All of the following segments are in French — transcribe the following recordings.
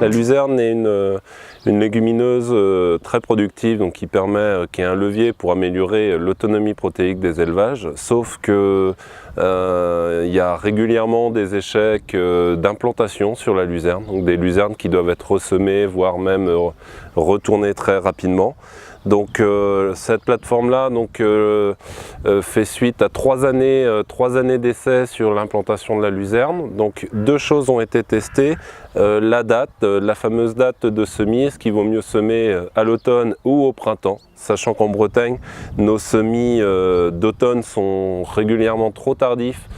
La luzerne est une légumineuse très productive, donc qui est un levier pour améliorer l'autonomie protéique des élevages, sauf que il y a régulièrement des échecs d'implantation sur la luzerne, donc des luzernes qui doivent être ressemées, voire même retournées très rapidement. Donc cette plateforme-là fait suite à 3 années d'essais sur l'implantation de la luzerne. Donc 2 choses ont été testées, la date, la fameuse date de semis, est-ce qu'il vaut mieux semer à l'automne ou au printemps, sachant qu'en Bretagne, nos semis d'automne sont régulièrement trop tardifs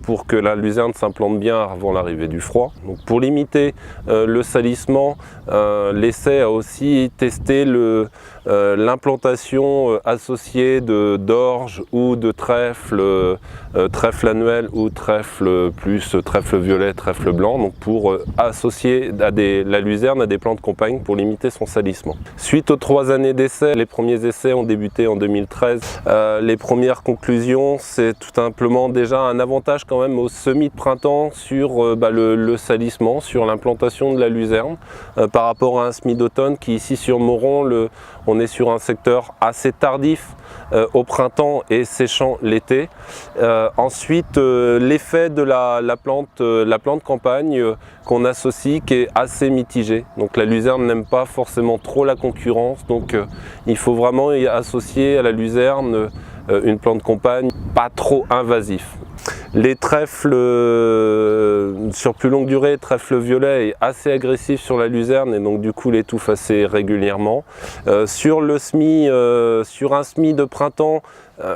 pour que la luzerne s'implante bien avant l'arrivée du froid. Donc pour limiter le salissement, l'essai a aussi testé l'implantation associée d'orge ou de trèfle, trèfle annuel ou trèfle plus trèfle violet, trèfle blanc, donc pour associer la luzerne à des plants de campagne pour limiter son salissement. Suite aux 3 années d'essais, les premiers essais ont débuté en 2013. Les premières conclusions, c'est tout simplement déjà un avantage quand même au semis de printemps sur le salissement, sur l'implantation de la luzerne par rapport à un semis d'automne qui ici sur Mauron, on est sur un secteur assez tardif au printemps et séchant l'été. Ensuite, l'effet de la plante campagne qu'on associe qui est assez mitigé. Donc la luzerne n'aime pas forcément trop la concurrence, donc il faut vraiment y associer à la luzerne une plante campagne pas trop invasif. Les trèfles sur plus longue durée, trèfle violet est assez agressif sur la luzerne et donc du coup l'étouffe assez régulièrement. Sur un semis de printemps,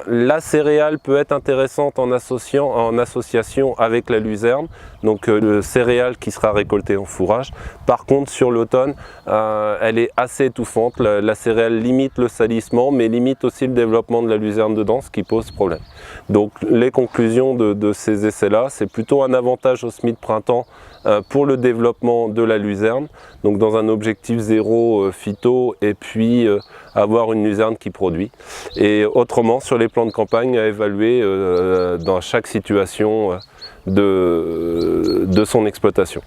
la céréale peut être intéressante en association avec la luzerne, donc le céréale qui sera récolté en fourrage. Par contre sur l'automne, elle est assez étouffante, la céréale limite le salissement mais limite aussi le développement de la luzerne dedans, ce qui pose problème. Donc les conclusions de ces essais-là, c'est plutôt un avantage au semis de printemps pour le développement de la luzerne, donc dans un objectif zéro phyto et puis avoir une luzerne qui produit. Et autrement sur les plants de campagne à évaluer dans chaque situation de son exploitation.